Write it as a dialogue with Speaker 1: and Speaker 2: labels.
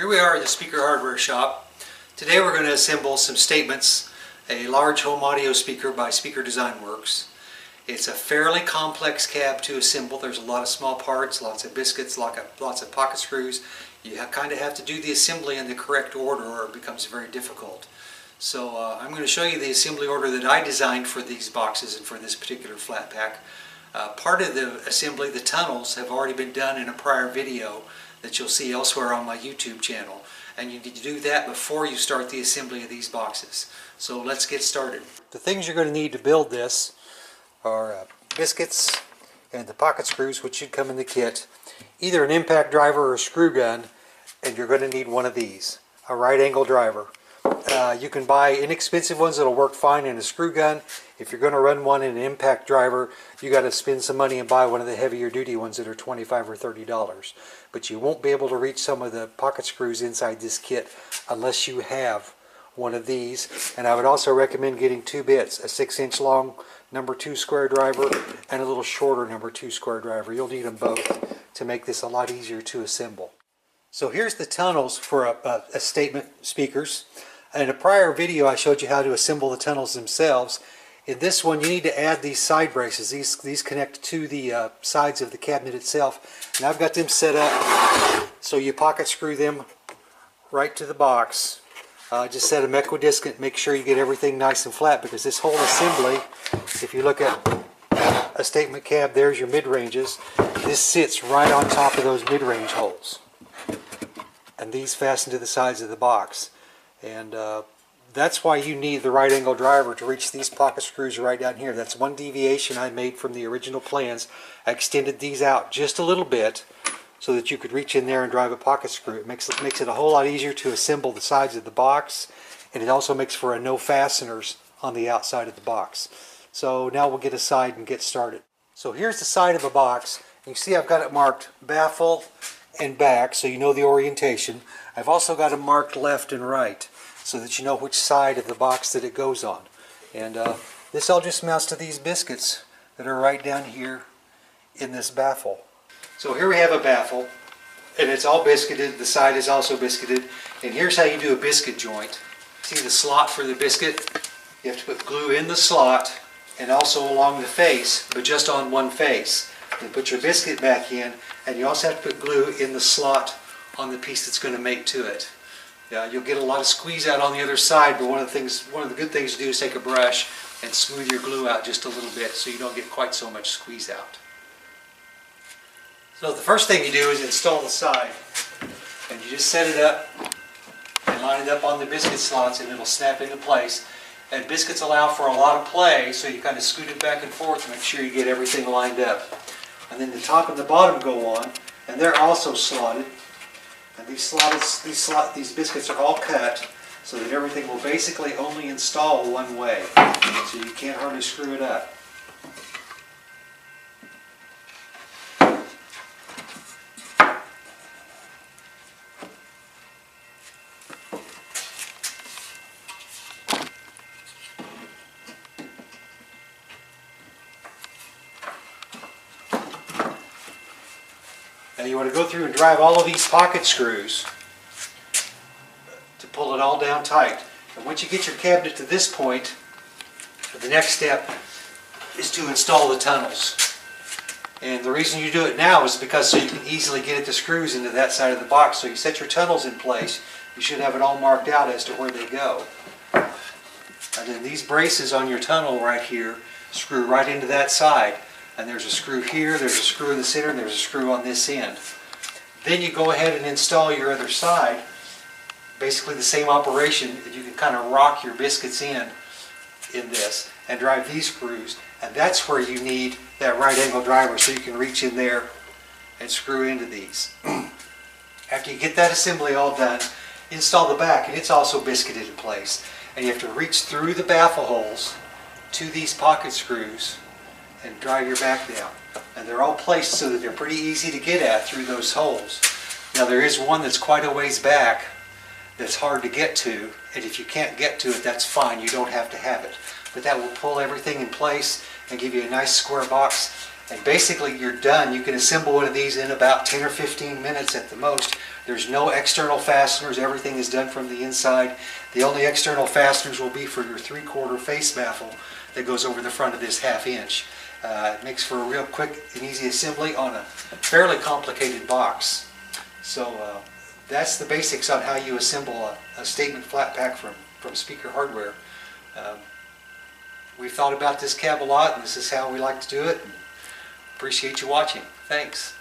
Speaker 1: Here we are at the Speaker Hardware shop. Today we're going to assemble some statements, a large home audio speaker by Speaker Design Works. It's a fairly complex cab to assemble. There's a lot of small parts, lots of biscuits, lots of pocket screws. You kind of have to do the assembly in the correct order or it becomes very difficult. So I'm going to show you the assembly order that I designed for these boxes and for this particular flat pack. Part of the assembly, the tunnels, have already been done in a prior video that you'll see elsewhere on my YouTube channel. And you need to do that before you start the assembly of these boxes. So let's get started. The things you're going to need to build this are biscuits and the pocket screws, which should come in the kit, either an impact driver or a screw gun, and you're going to need one of these, a right angle driver. You can buy inexpensive ones that'll work fine in a screw gun. If you're going to run one in an impact driver, you got to spend some money and buy one of the heavier duty ones that are $25 or $30. But you won't be able to reach some of the pocket screws inside this kit unless you have one of these. And I would also recommend getting two bits, a 6-inch long number 2 square driver and a little shorter number 2 square driver. You'll need them both to make this a lot easier to assemble. So here's the tunnels for a statement speakers. In a prior video I showed you how to assemble the tunnels themselves. In this one you need to add these side braces. These connect to the sides of the cabinet itself. And I've got them set up so you pocket screw them right to the box. Just set them equidistant, make sure you get everything nice and flat, because this whole assembly, if you look at a statement cab, there's your mid-ranges. This sits right on top of those mid-range holes. And these fasten to the sides of the box. And that's why you need the right angle driver to reach these pocket screws right down here. That's one deviation I made from the original plans. I extended these out just a little bit so that you could reach in there and drive a pocket screw. It makes it a whole lot easier to assemble the sides of the box, and it also makes for a no fasteners on the outside of the box. So now we'll get aside and get started. So here's the side of a box. You see I've got it marked baffle and back, so you know the orientation. I've also got them marked left and right so that you know which side of the box that it goes on. And this all just mounts to these biscuits that are right down here in this baffle. So here we have a baffle, and it's all biscuited. The side is also biscuited. And here's how you do a biscuit joint. See the slot for the biscuit? You have to put glue in the slot and also along the face, but just on one face. Then put your biscuit back in, and you also have to put glue in the slot on the piece that's going to mate to it. You'll get a lot of squeeze out on the other side, but one of the good things to do is take a brush and smooth your glue out just a little bit so you don't get quite so much squeeze out. So the first thing you do is install the side, and you just set it up and line it up on the biscuit slots, and it'll snap into place. And biscuits allow for a lot of play, so you kind of scoot it back and forth to make sure you get everything lined up. And then the top and the bottom go on, and they're also slotted. And these biscuits are all cut so that everything will basically only install one way, so you can't hardly screw it up. Now you want to go through and drive all of these pocket screws to pull it all down tight. And once you get your cabinet to this point, the next step is to install the tunnels. And the reason you do it now is because so you can easily get at the screws into that side of the box. So you set your tunnels in place. You should have it all marked out as to where they go. And then these braces on your tunnel right here screw right into that side. And there's a screw here, there's a screw in the center, and there's a screw on this end. Then you go ahead and install your other side. Basically the same operation. You can kind of rock your biscuits in this and drive these screws. And that's where you need that right angle driver so you can reach in there and screw into these. After you get that assembly all done, install the back, and it's also biscuited in place. And you have to reach through the baffle holes to these pocket screws and drive your back down. And they're all placed so that they're pretty easy to get at through those holes. Now there is one that's quite a ways back that's hard to get to, and if you can't get to it, that's fine, you don't have to have it. But that will pull everything in place and give you a nice square box, and basically you're done. You can assemble one of these in about 10 or 15 minutes at the most. There's no external fasteners. Everything is done from the inside. The only external fasteners will be for your 3/4 face baffle that goes over the front of this 1/2 inch. It makes for a real quick and easy assembly on a fairly complicated box. So that's the basics on how you assemble a statement flat pack from SpeakerHardware. We've thought about this cab a lot, and this is how we like to do it. Appreciate you watching. Thanks.